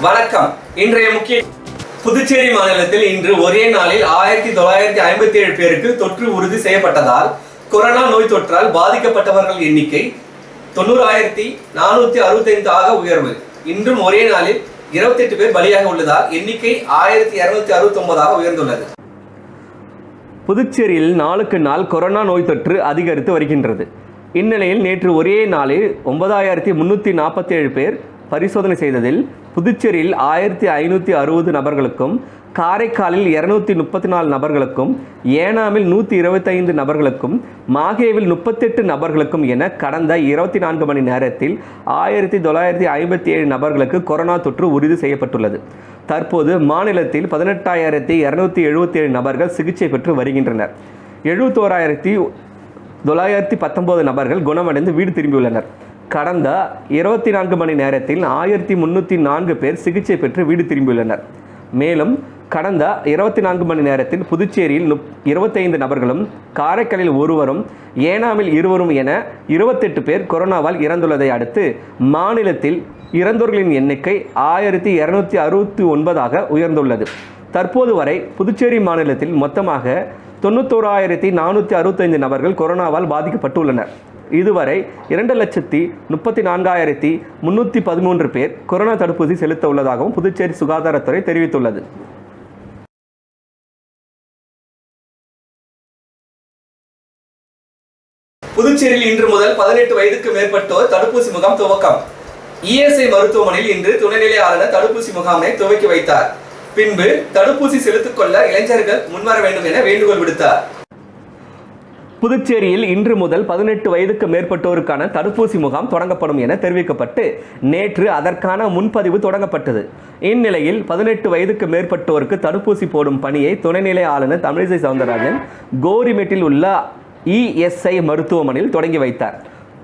வணக்கம். இன்றைய முக்கிய புதுச்சேரி மாநிலத்தில் இன்று ஒரே நாளில் 1957 பேருக்கு தொற்று உறுதி செய்யப்பட்டதால் கொரோனா நோய் தொற்றால் பாதிக்கப்பட்டவர்கள் எண்ணிக்கை 90,465 ஆக உயர்வு. இன்றும் ஒரே நாளில் 28 பேர் பலியாக உள்ளதால் எண்ணிக்கை 1269 ஆக உயர்ந்துள்ளது. புதுச்சேரியில் நாளுக்கு நாள் கொரோனா நோய் தொற்று அதிகரித்து வருகின்றது. இந்நிலையில் நேற்று ஒரே நாளில் 9347 பேர் பரிசோதனை செய்ததில் புதுச்சேரியில் 1560 நபர்களுக்கும், காரைக்காலில் 234 நபர்களுக்கும், ஏனாமில் 125 நபர்களுக்கும், மாகேவில் 38 நபர்களுக்கும் என கடந்த 24 மணி நேரத்தில் 1957 நபர்களுக்கு கொரோனா தொற்று உறுதி செய்யப்பட்டுள்ளது. தற்போது மாநிலத்தில் 18,277 நபர்கள் சிகிச்சை பெற்று வருகின்றனர். 71,919 நபர்கள் குணமடைந்து வீடு திரும்பியுள்ளனர். கடந்த 24 மணி நேரத்தில் 1304 பேர் சிகிச்சை பெற்று வீடு திரும்பியுள்ளனர். மேலும் கடந்த 24 மணி நேரத்தில் புதுச்சேரியில் 25 நபர்களும், காரைக்காலில் ஒருவரும், ஏனாமில் 2 என 28 பேர் கொரோனாவால் இறந்துள்ளதை அடுத்து மாநிலத்தில் இறந்தோர்களின் எண்ணிக்கை 1269 உயர்ந்துள்ளது. தற்போது வரை புதுச்சேரி மாநிலத்தில் மொத்தமாக 91,465 நபர்கள் கொரோனாவால் பாதிக்கப்பட்டுள்ளனர். இதுவரை 2,34,313 பேர் கொரோனா தடுப்பூசி செலுத்த உள்ளதாகவும் புதுச்சேரி சுகாதாரத்துறை தெரிவித்துள்ளது. புதுச்சேரியில் இன்று முதல் 18 வயதுக்கு மேற்பட்டோர் தடுப்பூசி முகாம் துவக்கம். இஎஸ்ஐ மருத்துவமனையில் இன்று துணைநிலை ஆளுநர் தடுப்பூசி முகாமை துவக்கி வைத்தார். பின்பு தடுப்பூசி செலுத்திக் கொள்ள இளைஞர்கள் முன்வர வேண்டும் என வேண்டுகோள் விடுத்தார். புதுச்சேரியில் இன்று முதல் 18 வயதுக்கு மேற்பட்டோருக்கான தடுப்பூசி முகாம் தொடங்கப்படும் என தெரிவிக்கப்பட்டு நேற்று அதற்கான முன்பதிவு தொடங்கப்பட்டது. இந்நிலையில் 18 வயதுக்கு மேற்பட்டோருக்கு தடுப்பூசி போடும் பணியை துணைநிலை ஆளுநர் தமிழிசை சவுந்தரராஜன் கோரிமேட்டில் உள்ள இஎஸ்ஐ மருத்துவமனையில் தொடங்கி வைத்தார்.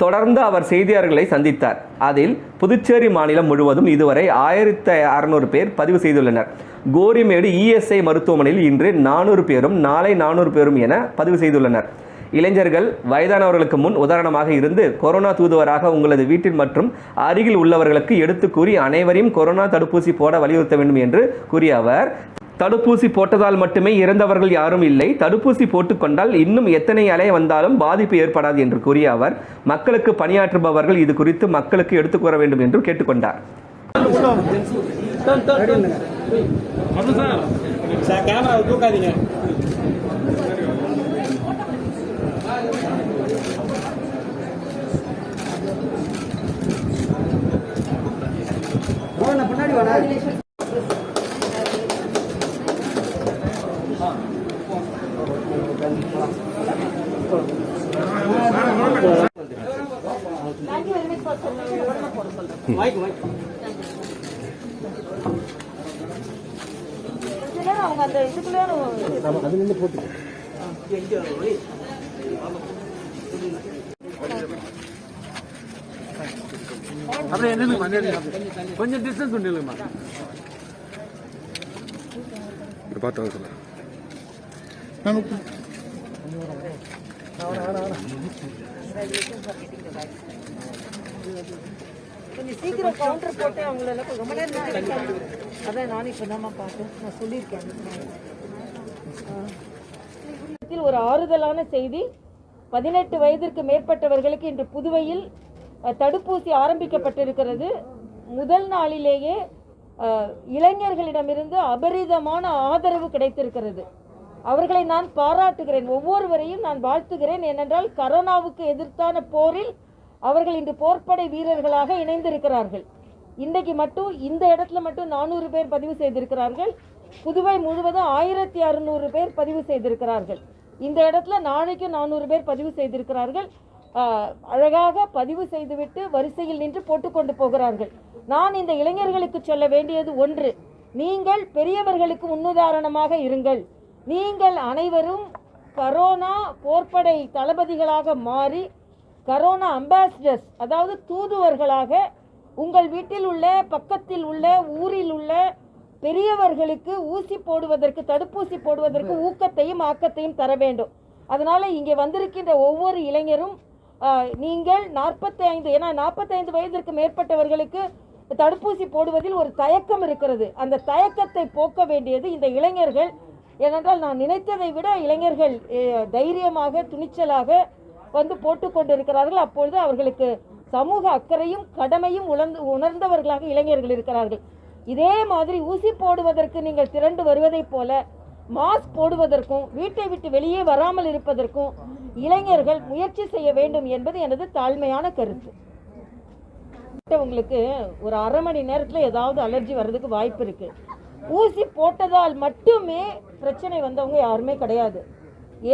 தொடர்ந்து அவர் செய்தியாளர்களை சந்தித்தார். அதில் புதுச்சேரி மாநிலம் முழுவதும் இதுவரை 1600 பேர் பதிவு செய்துள்ளனர். கோரிமேடு இஎஸ்ஐ மருத்துவமனையில் இன்று 400 பேரும், நாளை 400 பேரும் என பதிவு செய்துள்ளனர். இளைஞர்கள் வயதானவர்களுக்கு முன் உதாரணமாக இருந்து கொரோனா தூதுவராக உங்களது வீட்டில் மற்றும் அருகில் உள்ளவர்களுக்கு எடுத்து கூறி அனைவரையும் கொரோனா தடுப்பூசி போட வலியுறுத்த வேண்டும் என்று கூறிய அவர், தடுப்பூசி போட்டதால் மட்டுமே இறந்தவர்கள் யாரும் இல்லை, தடுப்பூசி போட்டுக்கொண்டால் இன்னும் எத்தனை அலை வந்தாலும் பாதிப்பு ஏற்படாது என்று கூறிய அவர், மக்களுக்கு பணியாற்றுபவர்கள் இது குறித்து மக்களுக்கு எடுத்துக் கூற வேண்டும் என்று கேட்டுக்கொண்டார். அவங்க அந்த இதுக்குள்ளே போட்டு அப்படியே என்ன கொஞ்சம் டிஸ்டன்ஸ் உண்டு இல்லைம்மா பார்த்தா சொல்ல கொஞ்சம் சீக்கிரம் கவுண்டர் போட்டு அவங்கள ரொம்ப நேரம் அதான் நானும் இப்போ தான் பார்த்தேன், நான் சொல்லியிருக்கேன். ஒரு ஆறுதலான செய்தி, 18 வயதிற்கு மேற்பட்டவர்களுக்கு இன்று புதுவையில் தடுப்பூசி ஆரம்பிக்கப்பட்டிருக்கிறது. முதல் நாளிலேயே இளைஞர்களிடமிருந்து அபரிதமான ஆதரவு கிடைத்திருக்கிறது. அவர்களை நான் பாராட்டுகிறேன், ஒவ்வொருவரையும் நான் வாழ்த்துகிறேன். ஏனென்றால் கரோனாவுக்கு எதிர்த்தான போரில் அவர்கள் இன்று போர்ப்படை வீரர்களாக இணைந்திருக்கிறார்கள். இன்றைக்கு மட்டும் இந்த இடத்துல மட்டும் 400 பேர் பதிவு செய்திருக்கிறார்கள். புதுவை முழுவதும் 1600 பேர் பதிவு செய்திருக்கிறார்கள். இந்த இடத்துல நாளைக்கு 400 பேர் பதிவு செய்திருக்கிறார்கள். அழகாக பதிவு செய்துவிட்டு வரிசையில் நின்று போட்டுக்கொண்டு போகிறார்கள். நான் இந்த இளைஞர்களுக்கு சொல்ல வேண்டியது ஒன்று, நீங்கள் பெரியவர்களுக்கு முன்னுதாரணமாக இருங்கள். நீங்கள் அனைவரும் கரோனா போர்ப்படை தளபதிகளாக மாறி கரோனா அம்பாசிடர்ஸ், அதாவது தூதுவர்களாக உங்கள் வீட்டில் உள்ள, பக்கத்தில் உள்ள, ஊரில் உள்ள பெரியவர்களுக்கு ஊசி போடுவதற்கு, தடுப்பூசி போடுவதற்கு ஊக்கத்தையும் ஆக்கத்தையும் தர வேண்டும். அதனால் இங்கே வந்திருக்கின்ற ஒவ்வொரு இளைஞரும் நீங்கள் 45 வயதிற்கு மேற்பட்டவர்களுக்கு தடுப்பூசி போடுவதில் ஒரு தயக்கம் இருக்கிறது. அந்த தயக்கத்தை போக்க வேண்டியது இந்த இளைஞர்கள். ஏனென்றால் நான் நினைத்ததை விட இளைஞர்கள் தைரியமாக துணிச்சலாக வந்து போட்டுக்கொண்டிருக்கிறார்கள். அப்பொழுது அவர்களுக்கு சமூக அக்கறையும் கடமையும் உணர்ந்தவர்களாக இளைஞர்கள் இருக்கிறார்கள். இதே மாதிரி ஊசி போடுவதற்கு நீங்கள் திரண்டு வருவதைப் போல மாஸ்க் போடுவதற்கும் வீட்டை விட்டு வெளியே வராமல் இருப்பதற்கும் இளைஞர்கள் முயற்சி செய்ய வேண்டும் என்பது எனது தாழ்மையான கருத்து. உங்களுக்கு ஒரு அரை மணி நேரத்தில் ஏதாவது அலர்ஜி வர்றதுக்கு வாய்ப்பு இருக்கு. ஊசி போட்டதால் மட்டுமே பிரச்சனை வந்தவங்க யாருமே கிடையாது.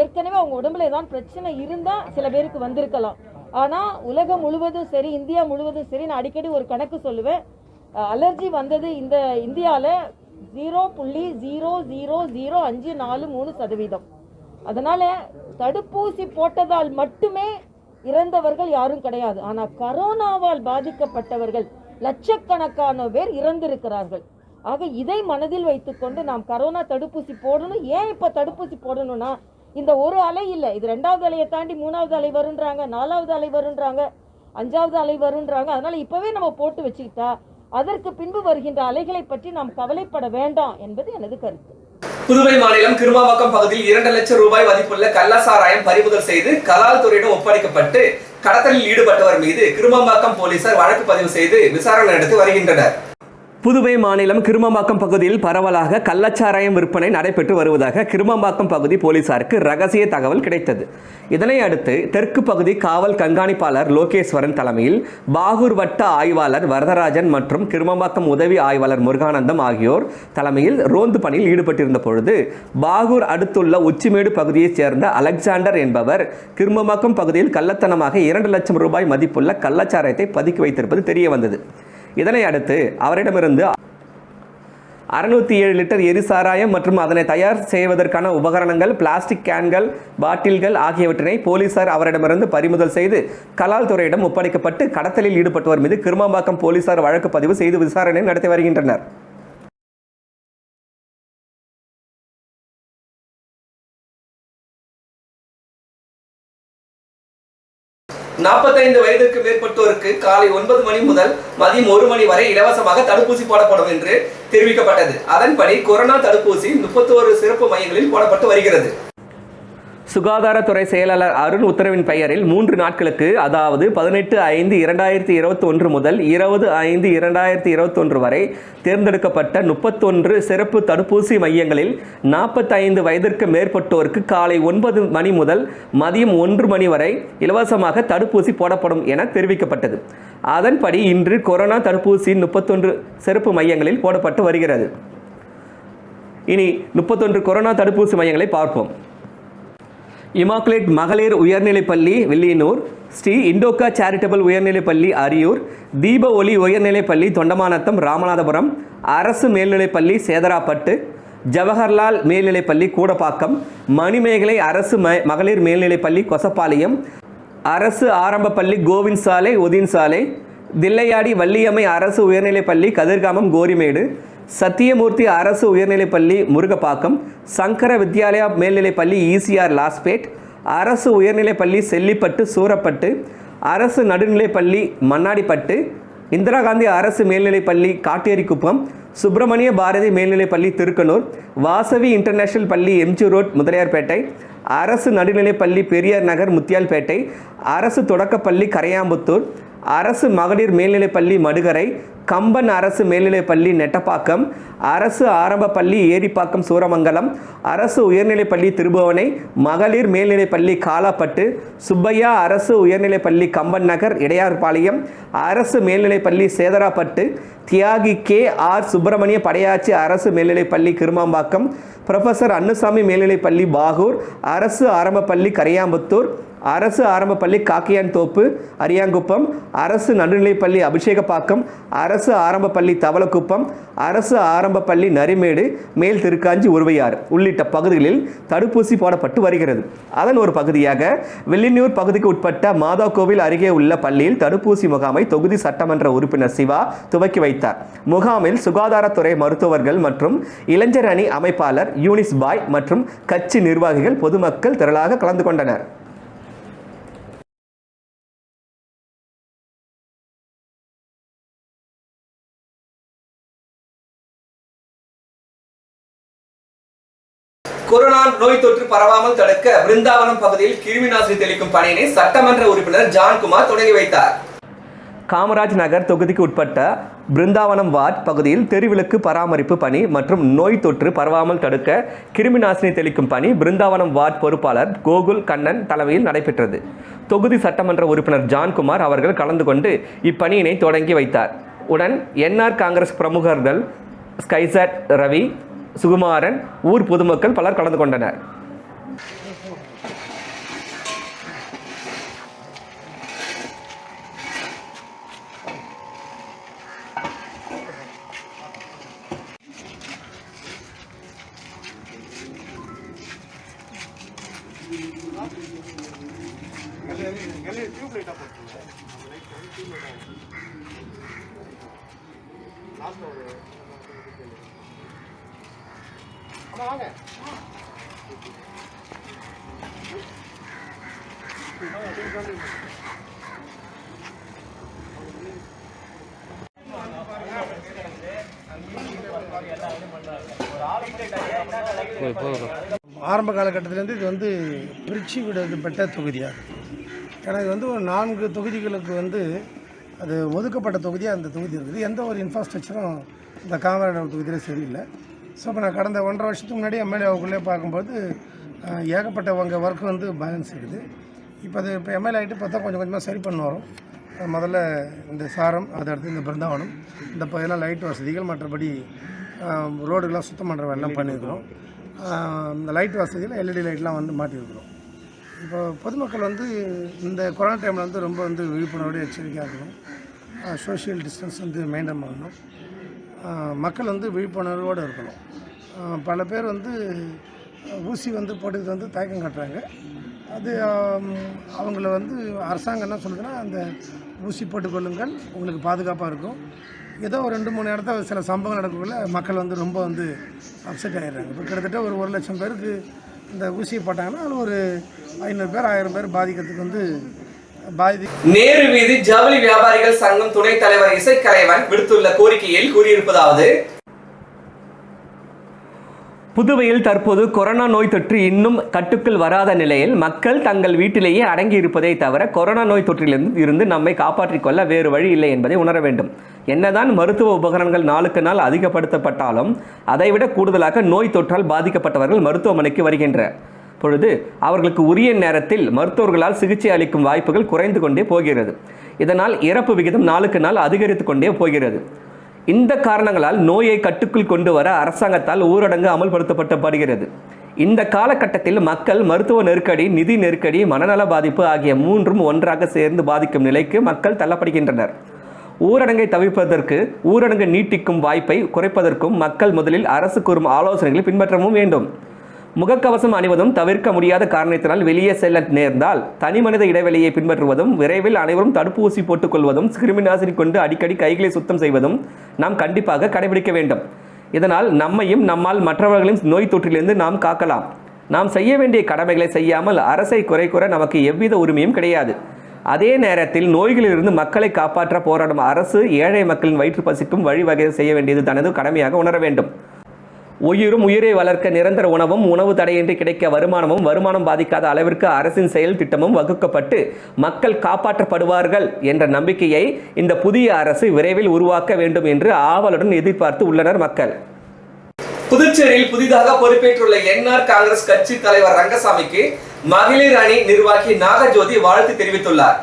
ஏற்கனவே அவங்க உடம்புல ஏதாவது பிரச்சனை இருந்தால் சில பேருக்கு வந்திருக்கலாம். ஆனால் உலகம் முழுவதும் சரி, இந்தியா முழுவதும் சரி, நான் அடிக்கடி ஒரு கணக்கு சொல்லுவேன். அலர்ஜி வந்தது இந்த இந்தியாவில் 0.00054%. அதனால் தடுப்பூசி போட்டதால் மட்டுமே இறந்தவர்கள் யாரும் கிடையாது. ஆனால் கரோனாவால் பாதிக்கப்பட்டவர்கள் லட்சக்கணக்கான பேர் இறந்திருக்கிறார்கள். ஆக இதை மனதில் வைத்துக்கொண்டு நாம் கரோனா தடுப்பூசி போடணும். ஏன் இப்போ தடுப்பூசி போடணும்னா, இந்த ஒரு அலை இல்லை, இது 2வது அலையை தாண்டி 3வது அலை வருன்றாங்க, 4வது அலை வருன்றாங்க, 5வது அலை வருன்றாங்க. அதனால் இப்போவே நம்ம போட்டு வச்சுக்கிட்டா அதற்கு பின்பு வருகின்ற அலைகளை பற்றி நாம் கவலைப்பட வேண்டாம் என்பது எனது கருத்து. புதுவை மாநிலம் கிருமாவாக்கம் பகுதியில் 2 லட்சம் ரூபாய் மதிப்புள்ள கள்ள சாராயம் பறிமுதல் செய்து கலால் துறையிடம் ஒப்படைக்கப்பட்டு கடத்தலில் ஈடுபட்டவர் மீது கிருமாவாக்கம் போலீசார் வழக்கு பதிவு செய்து விசாரணை நடத்தி வருகின்றனர். புதுவை மாநிலம் கிருமாம்பாக்கம் பகுதியில் பரவலாக கள்ளச்சாராயம் விற்பனை நடைபெற்று வருவதாக கிருமாம்பாக்கம் பகுதி போலீசாருக்கு ரகசிய தகவல் கிடைத்தது. இதனை அடுத்து தெற்கு பகுதி காவல் கண்காணிப்பாளர் லோகேஸ்வரன் தலைமையில் பாகூர் வட்ட ஆய்வாளர் வரதராஜன் மற்றும் கிருமாம்பாக்கம் உதவி ஆய்வாளர் முருகானந்தம் ஆகியோர் தலைமையில் ரோந்து பணியில் ஈடுபட்டிருந்த பொழுது பாகூர் அடுத்துள்ள உச்சிமேடு பகுதியைச் சேர்ந்த அலெக்சாண்டர் என்பவர் கிருமாம்பாக்கம் பகுதியில் கள்ளத்தனமாக 2 லட்சம் ரூபாய் மதிப்புள்ள கள்ளச்சாராயத்தை பதுக்கி வைத்திருப்பது தெரிய வந்தது. இதனை அடுத்து அவரிடமிருந்து 607 லிட்டர் எரிசாராயம் மற்றும் அதனை தயார் செய்வதற்கான உபகரணங்கள், பிளாஸ்டிக் கேன்கள், பாட்டில்கள் ஆகியவற்றினை போலீசார் அவரிடமிருந்து பறிமுதல் செய்து கலால் துறையிடம் ஒப்படைக்கப்பட்டு கடத்தலில் ஈடுபட்டவர் மீது கிருமாம்பாக்கம் போலீசார் வழக்கு பதிவு செய்து விசாரணை நடத்தி வருகின்றனர். 45 வயதிற்கு மேற்பட்டோருக்கு காலை 9 மணி முதல் மதியம் 1 மணி வரை இலவசமாக தடுப்பூசி போடப்படும் என்று தெரிவிக்கப்பட்டது. அதன்படி கொரோனா தடுப்பூசி 31 சிறப்பு மையங்களில் போடப்பட்டு வருகிறது. சுகாதாரத்துறை செயலாளர் அருண் உத்தரவின் பெயரில் 3 நாட்களுக்கு, அதாவது 18/5/2021 முதல் 20/5/2021 வரை தேர்ந்தெடுக்கப்பட்ட 31 சிறப்பு தடுப்பூசி மையங்களில் 45 வயதிற்கு மேற்பட்டோருக்கு காலை 9 மணி முதல் மதியம் 1 மணி வரை இலவசமாக தடுப்பூசி போடப்படும் என தெரிவிக்கப்பட்டது. அதன்படி இன்று கொரோனா தடுப்பூசி 31 சிறப்பு மையங்களில் போடப்பட்டு வருகிறது. இனி 31 கொரோனா தடுப்பூசி மையங்களை பார்ப்போம். இமாக்குலேட் மகளிர் உயர்நிலைப்பள்ளி வில்லியனூர், ஸ்ரீ இண்டோக்கா சேரிட்டபிள் உயர்நிலைப்பள்ளி அரியூர், தீப ஒளி உயர்நிலைப்பள்ளி தொண்டமாநத்தம் ராமநாதபுரம், அரசு மேல்நிலைப்பள்ளி சேதராப்பட்டு, ஜவஹர்லால் மேல்நிலைப்பள்ளி கூடப்பாக்கம், மணிமேகலை அரசு மகளிர் மேல்நிலைப்பள்ளி கொசப்பாளையம், அரசு ஆரம்பப்பள்ளி கோவிந்த் சாலை உதீன் சாலை, தில்லையாடி வள்ளியம்மை அரசு உயர்நிலைப்பள்ளி கதிர்காமம் கோரிமேடு, சத்தியமூர்த்தி அரசு உயர்நிலைப்பள்ளி முருகப்பாக்கம், சங்கர வித்யாலயா மேல்நிலைப்பள்ளி ஈசிஆர் லாஸ்பேட், அரசு உயர்நிலைப்பள்ளி செல்லிப்பட்டு சூரப்பட்டு, அரசு நடுநிலைப்பள்ளி மண்ணாடிப்பட்டு, இந்திரா காந்தி அரசு மேல்நிலைப்பள்ளி காட்டேரிக்குப்பம், சுப்பிரமணிய பாரதி மேல்நிலைப்பள்ளி திருக்கனூர், வாசவி இன்டர்நேஷனல் பள்ளி எம்ஜி ரோட் முதலியார்பேட்டை, அரசு நடுநிலைப்பள்ளி பெரியார் நகர் முத்தியால்பேட்டை, அரசு தொடக்கப்பள்ளி கரையாம்புத்தூர், அரசு மகளிர் மேல்நிலைப்பள்ளி மடுகரை, கம்பன் அரசு மேல்நிலைப்பள்ளி நெட்டப்பாக்கம், அரசு ஆரம்பப்பள்ளி ஏரிப்பாக்கம் சூரமங்கலம், அரசு உயர்நிலைப்பள்ளி திருபுவனை, மகளிர் மேல்நிலைப்பள்ளி காலாப்பட்டு, சுப்பையா அரசு உயர்நிலைப்பள்ளி கம்பன் நகர் இடையார்பாளையம், அரசு மேல்நிலைப்பள்ளி சேதராப்பட்டு, தியாகி KR சுப்பிரமணிய படையாச்சி அரசு மேல்நிலைப்பள்ளி கிருமாம்பாக்கம், புரொஃபசர் அன்னுசாமி மேல்நிலைப்பள்ளி பாகூர், அரசு ஆரம்பப்பள்ளி கரையாம்புத்தூர், அரசு ஆரம்பப்பள்ளி காக்கியான் தோப்பு அரியாங்குப்பம், அரசு நடுநிலைப்பள்ளி அபிஷேகப்பாக்கம், அரசு ஆரம்பப்பள்ளி தவளக்குப்பம், அரசு ஆரம்பப்பள்ளி நரிமேடு, மேல் திருக்காஞ்சி உருவையாறு உள்ளிட்ட பகுதிகளில் தடுப்பூசி போடப்பட்டு வருகிறது. அதன் ஒரு பகுதியாக வில்லியனூர் பகுதிக்கு உட்பட்ட மாதா கோவில் அருகே உள்ள பள்ளியில் தடுப்பூசி முகாமை தொகுதி சட்டமன்ற உறுப்பினர் சிவா துவக்கி வைத்தார். முகாமில் சுகாதாரத்துறை மருத்துவர்கள் மற்றும் இளைஞர் அணி அமைப்பாளர் யூனிஸ் பாய் மற்றும் கட்சி நிர்வாகிகள் பொதுமக்கள் திரளாக கலந்து கொண்டனர். கொரோனா நோய் தொற்று பரவாமல் தடுக்க பிருந்தாவனம் பகுதியில் கிருமி நாசினி தெளிக்கும் பணியினை சட்டமன்ற உறுப்பினர் ஜான்குமார் தொடங்கி வைத்தார். காமராஜ் நகர் தொகுதிக்கு உட்பட்ட பிருந்தாவனம் வார்டு பகுதியில் தெருவிளக்கு பராமரிப்பு பணி மற்றும் நோய் தொற்று பரவாமல் தடுக்க கிருமி நாசினி தெளிக்கும் பணி பிருந்தாவனம் வார்டு பொறுப்பாளர் கோகுல் கண்ணன் தலைமையில் நடைபெற்றது. தொகுதி சட்டமன்ற உறுப்பினர் ஜான்குமார் அவர்கள் கலந்து கொண்டு இப்பணியினை தொடங்கி வைத்தார். உடன் என்ஆர் காங்கிரஸ் பிரமுகர்கள் ஸ்கைசட் ரவி, சுகுமாரன், ஊர் பொதுமக்கள் பலர் கலந்து கொண்டனர். ஆரம்ப காலகட்டத்திலேருந்து இது வந்து பிரித்து விடப்பட்ட தொகுதியாக, ஏன்னா இது வந்து ஒரு 4 தொகுதிகளுக்கு அது ஒதுக்கப்பட்ட தொகுதியாக அந்த தொகுதி இருக்குது. எந்த ஒரு இன்ஃப்ராஸ்ட்ரக்சரும் இந்த காமராஜர் தொகுதியில் சரியில்லை. ஸோ இப்போ நான் கடந்த 1.5 வருஷத்துக்கு முன்னாடி எம்எல்ஏவுக்குள்ளே பார்க்கும்போது ஏகப்பட்ட ஒர்க் பேலன்ஸ் இருக்குது. இப்போ எம்எல்ஏ ஆகிட்டு பார்த்தா கொஞ்சம் கொஞ்சமாக சரி பண்ண வரும். முதல்ல இந்த சாரம், அதை அடுத்து இந்த பிருந்தாவனம், இந்த பகுதியெல்லாம் லைட் வசதிகள், மற்றபடி ரோடுக்கெலாம் சுத்தம் பண்ணுற வேலைலாம் பண்ணியிருக்கிறோம். இந்த லைட் வசதியில் எல்இடி லைட்லாம் மாட்டியிருக்கிறோம். இப்போ பொதுமக்கள் இந்த கொரோனா டைமில் ரொம்ப விழிப்புணர்வோடு எச்சரிக்கையாக இருக்கணும். சோஷியல் டிஸ்டன்ஸ் மெயின்டைன் பண்ணணும். மக்கள் விழிப்புணர்வோடு இருக்கணும். பல பேர் ஊசி போட்டுக்கிட்டு தயக்கம் காட்டுறாங்க. அது அவங்கள அரசாங்கம் என்ன சொல்லுதுன்னா, அந்த ஊசி போட்டுக்கொள்ளுங்கள், உங்களுக்கு பாதுகாப்பாக இருக்கும். ஏதோ ஒரு 2-3 இடத்துல சில சம்பவங்கள் நடக்கக்குள்ள மக்கள் ரொம்ப அப்செட் ஆகிடுறாங்க. இப்போ கிட்டத்தட்ட ஒரு 1 லட்சம் பேருக்கு இந்த ஊசியை போட்டாங்கன்னா அதில் ஒரு 500 பேர் 1000 பேர் பாதிக்கிறதுக்கு நேரு வீதி ஜவுளி வியாபாரிகள் சங்கம் துணைத் தலைவர் இசைக்கலைவன் விடுத்துள்ள கோரிக்கையில் கூறியிருப்பதாவது: புதுவையில் தற்போது கொரோனா நோய் தொற்று இன்னும் கட்டுக்குள் வராத நிலையில் மக்கள் தங்கள் வீட்டிலேயே அடங்கி இருப்பதை தவிர கொரோனா நோய் தொற்றிலிருந்து இருந்து நம்மை காப்பாற்றிக் கொள்ள வேறு வழி இல்லை என்பதை உணர வேண்டும். என்னதான் மருத்துவ உபகரணங்கள் நாளுக்கு நாள் அதிகப்படுத்தப்பட்டாலும் அதைவிட கூடுதலாக நோய் தொற்றால் பாதிக்கப்பட்டவர்கள் மருத்துவமனைக்கு வருகின்ற பொழுது அவர்களுக்கு உரிய நேரத்தில் மருத்துவர்களால் சிகிச்சை அளிக்கும் வாய்ப்புகள் குறைந்து கொண்டே போகிறது. இதனால் இறப்பு விகிதம் நாளுக்கு நாள் அதிகரித்து கொண்டே போகிறது. இந்த காரணங்களால் நோயை கட்டுக்குள் கொண்டு வர அரசாங்கத்தால் ஊரடங்கு அமல்படுத்தப்படுகிறது. இந்த காலகட்டத்தில் மக்கள் மருத்துவ நெருக்கடி, நிதி நெருக்கடி, மனநல பாதிப்பு ஆகிய 3ம் ஒன்றாக சேர்ந்து பாதிக்கும் நிலைக்கு மக்கள் தள்ளப்படுகின்றனர். ஊரடங்கை தவிர்ப்பதற்கு, ஊரடங்கு நீட்டிக்கும் வாய்ப்பை குறைப்பதற்கும் மக்கள் முதலில் அரசு கூறும் ஆலோசனைகளை பின்பற்றவும் வேண்டும். முகக்கவசம் அணிவதும் தவிர்க்க முடியாத காரணத்தினால் வெளியே செல்ல நேர்ந்தால் தனிமனித இடைவெளியை பின்பற்றுவதும், விரைவில் அனைவரும் தடுப்பூசி போட்டுக்கொள்வதும், கிருமிநாசினி கொண்டு அடிக்கடி கைகளை சுத்தம் செய்வதும் நாம் கண்டிப்பாக கடைபிடிக்க வேண்டும். இதனால் நம்மையும் நம்மால் மற்றவர்களின் நோய் தொற்றிலிருந்து நாம் காக்கலாம். நாம் செய்ய வேண்டிய கடமைகளை செய்யாமல் அரசை குறை கூற நமக்கு எவ்வித உரிமையும் கிடையாது. அதே நேரத்தில் நோய்களிலிருந்து மக்களை காப்பாற்ற போராடும் அரசு ஏழை மக்களின் வயிற்று பசிக்கும் வழிவகை செய்ய வேண்டியது தனது கடமையாக உணர வேண்டும். உயிரும் உயிரை வளர்க்க நிரந்தர உணவும், உணவு தடையின்றி கிடைக்க வருமானமும், வருமானம் பாதிக்காத அளவிற்கு அரசின் செயல் திட்டமும் வகுக்கப்பட்டு மக்கள் காப்பாற்றப்படுவார்கள் என்ற நம்பிக்கையை இந்த புதிய அரசு விரைவில் உருவாக்க வேண்டும் என்று ஆவலுடன் எதிர்பார்த்து உள்ளனர் மக்கள். புதுச்சேரியில் புதிதாக பொறுப்பேற்றுள்ள என்ஆர் காங்கிரஸ் கட்சி தலைவர் ரங்கசாமிக்கு மகளிர் அணி நிர்வாகி நாகஜோதி வாழ்த்து தெரிவித்துள்ளார்.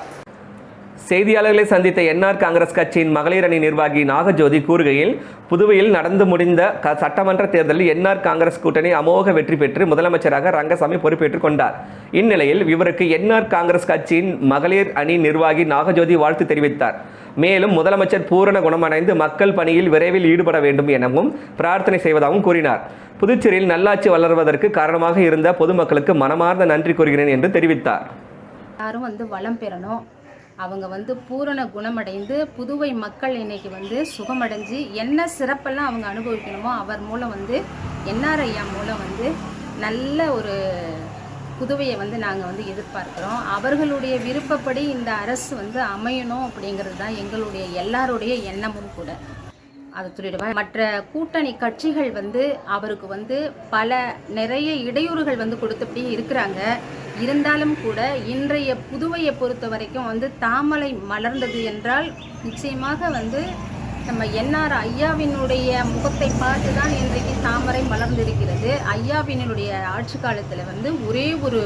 செய்தியாளர்களை சந்தித்த என்ஆர் காங்கிரஸ் கட்சியின் மகளிர் அணி நிர்வாகி நாகஜோதி கூறுகையில், புதுவையில் நடந்து முடிந்த சட்டமன்ற தேர்தலில் என்ஆர் காங்கிரஸ் கூட்டணி அமோக வெற்றி பெற்று முதலமைச்சராக ரங்கசாமி பொறுப்பேற்றுக் கொண்டார். இந்நிலையில் இவருக்கு என்ஆர் காங்கிரஸ் கட்சியின் மகளிர் அணி நிர்வாகி நாகஜோதி வாழ்த்து தெரிவித்தார். மேலும் முதலமைச்சர் பூரண குணமடைந்து மக்கள் பணியில் விரைவில் ஈடுபட வேண்டும் எனவும் பிரார்த்தனை செய்வதாகவும் கூறினார். புதுச்சேரியில் நல்லாட்சி வளர்வதற்கு காரணமாக இருந்த பொதுமக்களுக்கு மனமார்ந்த நன்றி கூறுகிறேன் என்று தெரிவித்தார். யாரும் வளம் பெறணும், அவங்க பூரண குணமடைந்து புதுவை மக்கள் இன்னைக்கு சுகமடைஞ்சு என்ன சிறப்பெல்லாம் அவங்க அனுபவிக்கணுமோ அவர் மூலம் என்ஆர் ஐயா மூலம் நல்ல ஒரு புதுவையை நாங்கள் எதிர்பார்க்குறோம். அவர்களுடைய விருப்பப்படி இந்த அரசு அமையணும் அப்படிங்கிறது தான் எங்களுடைய எல்லாருடைய எண்ணமும் கூட. அதை சொல்லிடுவேன். மற்ற கூட்டணி கட்சிகள் வந்து அவருக்கு வந்து நிறைய இடையூறுகள் வந்து கொடுத்தபடி இருக்கிறாங்க. இருந்தாலும் கூட இன்றைய புதுவையை பொறுத்த வரைக்கும் வந்து தாமரை மலர்ந்தது என்றால் நிச்சயமாக வந்து நம்ம என்ஆர் ஐயாவினுடைய முகத்தை பார்த்து தான் இன்றைக்கு தாமரை மலர்ந்திருக்கிறது. ஐயாவினுடைய ஆட்சி காலத்தில் வந்து ஒரே ஒரு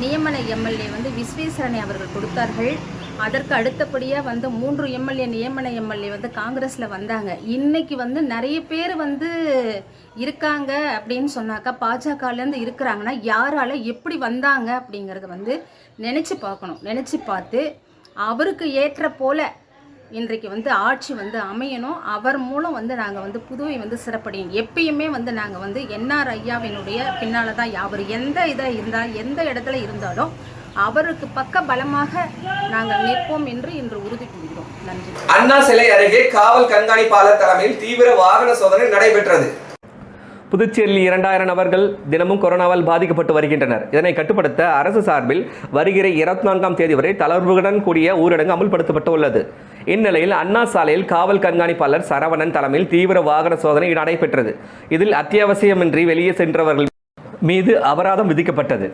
நியமன எம்எல்ஏ வந்து விஸ்வேஸ்வரனை அவர்கள் கொடுத்தார்கள். அதற்கு அடுத்தபடியாக வந்து 3 எம்எல்ஏ நியமன எம்எல்ஏ வந்து காங்கிரஸில் வந்தாங்க. இன்னைக்கு வந்து நிறைய பேர் வந்து இருக்காங்க அப்படின்னு சொன்னாக்கா பாஜகலேருந்து இருக்கிறாங்கன்னா யாரால எப்படி வந்தாங்க அப்படிங்கிறத வந்து நினச்சி பார்க்கணும். நினச்சி பார்த்து அவருக்கு ஏற்ற போல இன்றைக்கு வந்து ஆட்சி வந்து அமையணும். அவர் மூலம் வந்து நாங்கள் வந்து புதுவை வந்து சிறப்படையும். எப்பயுமே வந்து நாங்கள் வந்து என்ஆர் ஐயாவினுடைய பின்னால் தான் அவர் எந்த இதில் இருந்தால் எந்த இடத்துல இருந்தாலும் அவருக்கு பக்க பலமாக நாங்கள் நிற்போம் என்று இன்று உறுதி கூறுகிறோம். நன்றி. அண்ணா சிலை அருகே காவல் கண்காணிப்பாளர் தலைமையில் தீவிர வாகன சோதனை நடைபெற்றது. புதுச்சேரியில் 2000 நபர்கள் தினமும் கொரோனாவால் பாதிக்கப்பட்டு வருகின்றனர். இதனை கட்டுப்படுத்த அரசு சார்பில் வருகிற 24ஆம் தேதி வரை தளர்வுடன் கூடிய ஊரடங்கு அமல்படுத்தப்பட்டு உள்ளது. இந்நிலையில் அண்ணா சாலையில் காவல் கண்காணிப்பாளர் சரவணன் தலைமையில் தீவிர வாகன சோதனை நடைபெற்றது. இதில் அத்தியாவசியமின்றி வெளியே சென்றவர்கள் மீது அபராதம் விதிக்கப்பட்டது.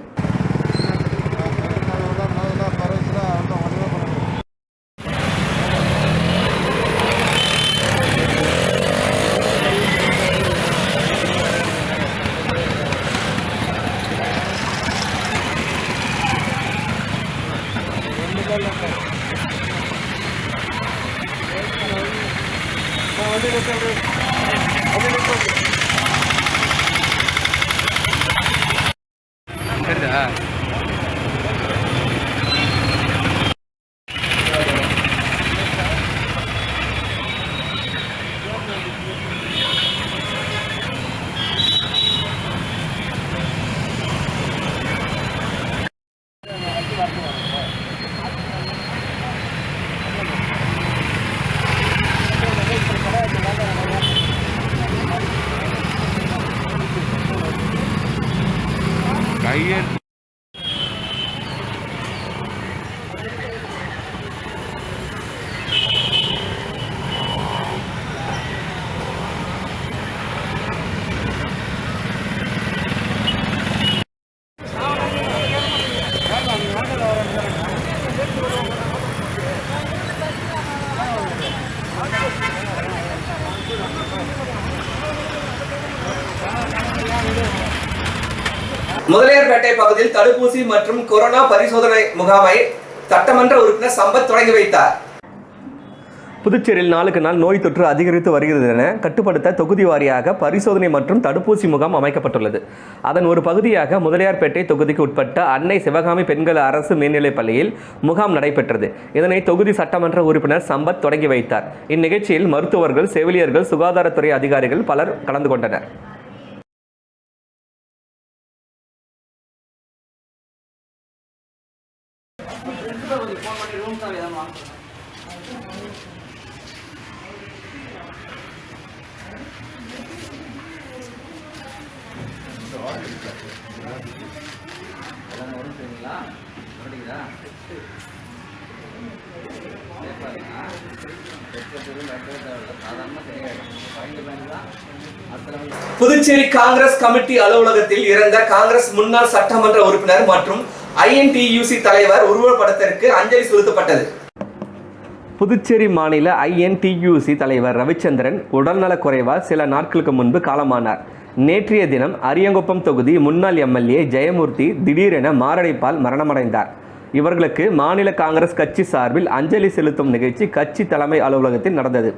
முதலியார்பேட்டை பகுதியில் தடுப்பூசி மற்றும் கொரோனா பரிசோதனை முகாமை சட்டமன்ற உறுப்பினர் சம்பத் தொடங்கி வைத்தார். புதுச்சேரியில் நாளுக்கு நாள் நோய் தொற்று அதிகரித்து வருகிறது என கட்டுப்படுத்த தொகுதி வாரியாக பரிசோதனை மற்றும் தடுப்பூசி முகாம் அமைக்கப்பட்டுள்ளது. அதன் ஒரு பகுதியாக முதலியார்பேட்டை தொகுதிக்கு உட்பட்ட அன்னை சிவகாமி பெண்கள் அரசு மேல்நிலைப் பள்ளியில் முகாம் நடைபெற்றது. இதனை தொகுதி சட்டமன்ற உறுப்பினர் சம்பத் தொடங்கி வைத்தார். இந்நிகழ்ச்சியில் மருத்துவர்கள், செவிலியர்கள், சுகாதாரத்துறை அதிகாரிகள் பலர் கலந்து கொண்டனர். புதுச்சேரி காங்கிரஸ் கமிட்டி அலுவலகத்தில் இறந்த காங்கிரஸ் முன்னாள் சட்டமன்ற உறுப்பினர் மற்றும் INTUC தலைவர் உருவப்படத்திற்கு அஞ்சலி செலுத்தப்பட்டது. புதுச்சேரி மாநில INTUC தலைவர் ரவிச்சந்திரன் உடல்நலக் குறைவால் சில நாட்களுக்கு முன்பு காலமானார். நேற்றைய தினம் அரியங்குப்பம் தொகுதி முன்னாள் MLA ஜெயமூர்த்தி திடீரென மாரடைப்பால் மரணமடைந்தார். இவர்களுக்கு மாநில காங்கிரஸ் கட்சி சார்பில் அஞ்சலி செலுத்தும் நிகழ்ச்சி கட்சி தலைமை அலுவலகத்தில் நடந்தது.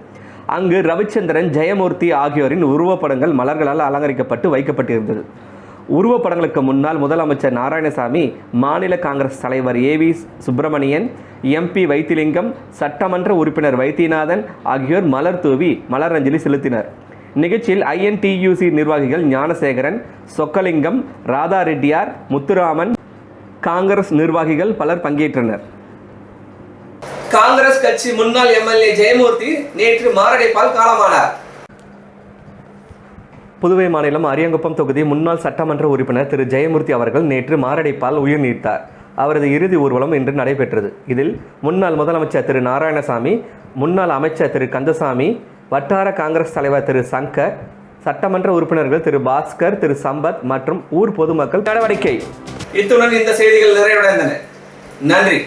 அங்கு ரவிச்சந்திரன், ஜெயமூர்த்தி ஆகியோரின் உருவப்படங்கள் மலர்களால் அலங்கரிக்கப்பட்டு வைக்கப்பட்டிருந்தது. உருவப்படங்களுக்கு முன்னால் முதலமைச்சர் நாராயணசாமி, மாநில காங்கிரஸ் தலைவர் AV சுப்பிரமணியன், MP வைத்திலிங்கம், சட்டமன்ற உறுப்பினர் வைத்தியநாதன் ஆகியோர் மலர் தூவி மலரஞ்சலி செலுத்தினர். நிகழ்ச்சியில் INTUC நிர்வாகிகள் ஞானசேகரன், சொக்கலிங்கம், ராதா ரெட்டியார், முத்துராமன், காங்கிரஸ் நிர்வாகிகள் பலர் பங்கேற்றனர். காங்கிரஸ் கட்சி முன்னாள் MLA ஜெயமூர்த்தி நேற்று மாரடைப்பால் காலமானார். புதுவை மாநிலம் அரியங்குப்பம் தொகுதி முன்னாள் சட்டமன்ற உறுப்பினர் திரு ஜெயமூர்த்தி அவர்கள் நேற்று மாரடைப்பால் உயிர் நீத்தார். அவரது இறுதி ஊர்வலம் இன்று நடைபெற்றது. இதில் முன்னாள் முதலமைச்சர் திரு நாராயணசாமி, முன்னாள் அமைச்சர் திரு கந்தசாமி, வட்டார காங்கிரஸ் தலைவர் திரு சங்கர், சட்டமன்ற உறுப்பினர்கள் திரு பாஸ்கர், திரு சம்பத் மற்றும் ஊர் பொதுமக்கள் நடவடிக்கை. இத்துடன் இந்த செய்திகள் நிறைவடைந்தன. நன்றி.